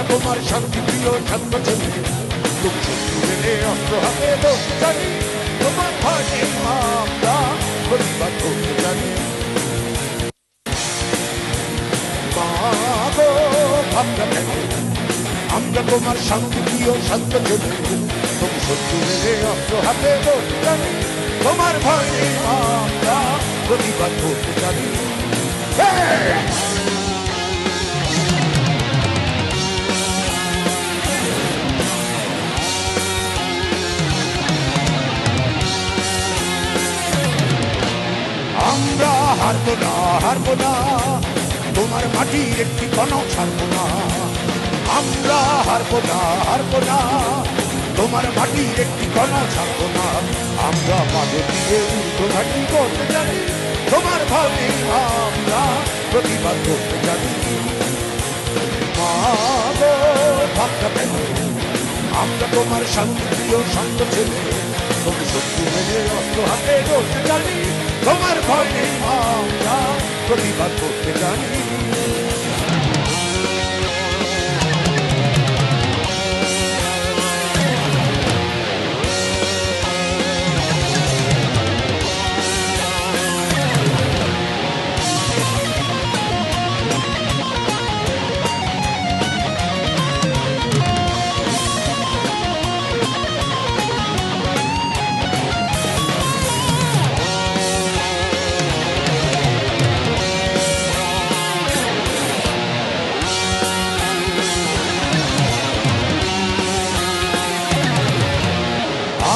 তোমার শান্তি প্রিয় শান্ত ছেলে, তুমি শত্রু এলে অস্ত্র হাতে ধরতে জানি, তোমার ভয় নেই মা, আমরা প্রতিবাদ করতে জানি। মা গো ভাবনা কেন, আমরা তোমার শান্তি প্রিয় শান্ত ছেলে, তুমি শত্রু এলে অস্ত্র হাতে ধরতে জানি, তোমার ভয় নেই মা, আমরা প্রতিবাদ করতে জানি। আমরা হারবো না, হারবো না, তোমার মাটির একটি কণক ছাড়বো না। আমরা হারবো না, হারবো না, তোমার মাটির একটি কণক ছাড়বো না। আমরা পাদে দিয়ে উর্ধ্বঘাটি করতে জানি, তোমার ভয় নেই আমরা প্রতিবাদ করতে জানি। মা গো ভাবনা কেন, আমরা তোমার শান্তিপ্রিয় শান্ত ছেলে, তুমি শত্রু মেনে অস্ত্র হাতে ধরতে জানি, তোমার ভয় নেই আমরা প্রতিবাদ করতে জানি।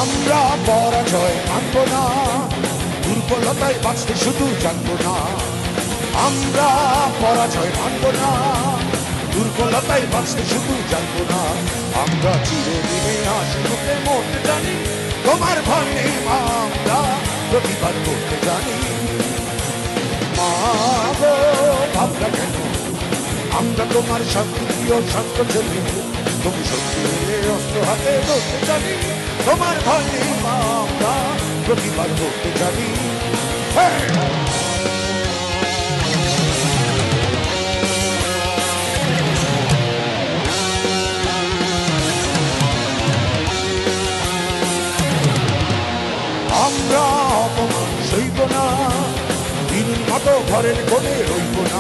আমরা পরাজয় মানব না, দুর্বলতায় বাঁচতে শুধু জানবো না। আমরা পরাজয় মানব না, দুর্বলতায় বাঁচতে শুধু জানবো না। আমরা চিরদিনে আশিকে মরতে জানি, তোমার ভয় নেই মা, আমরা প্রতিবাদ করতে জানি। মা গো ভাবনা কেন, আমরা তোমার শান্তিপ্রিয় শান্ত ছেলে, তুমি শত্রু এলে অস্ত্র হাতে ধরতে জানি, তোমার ভয় নেই মা, আমরা প্রতিবাদ করতে জানি। আমরা অপমান সইব না, দিনের মতো ঘরের কোণে রইব না।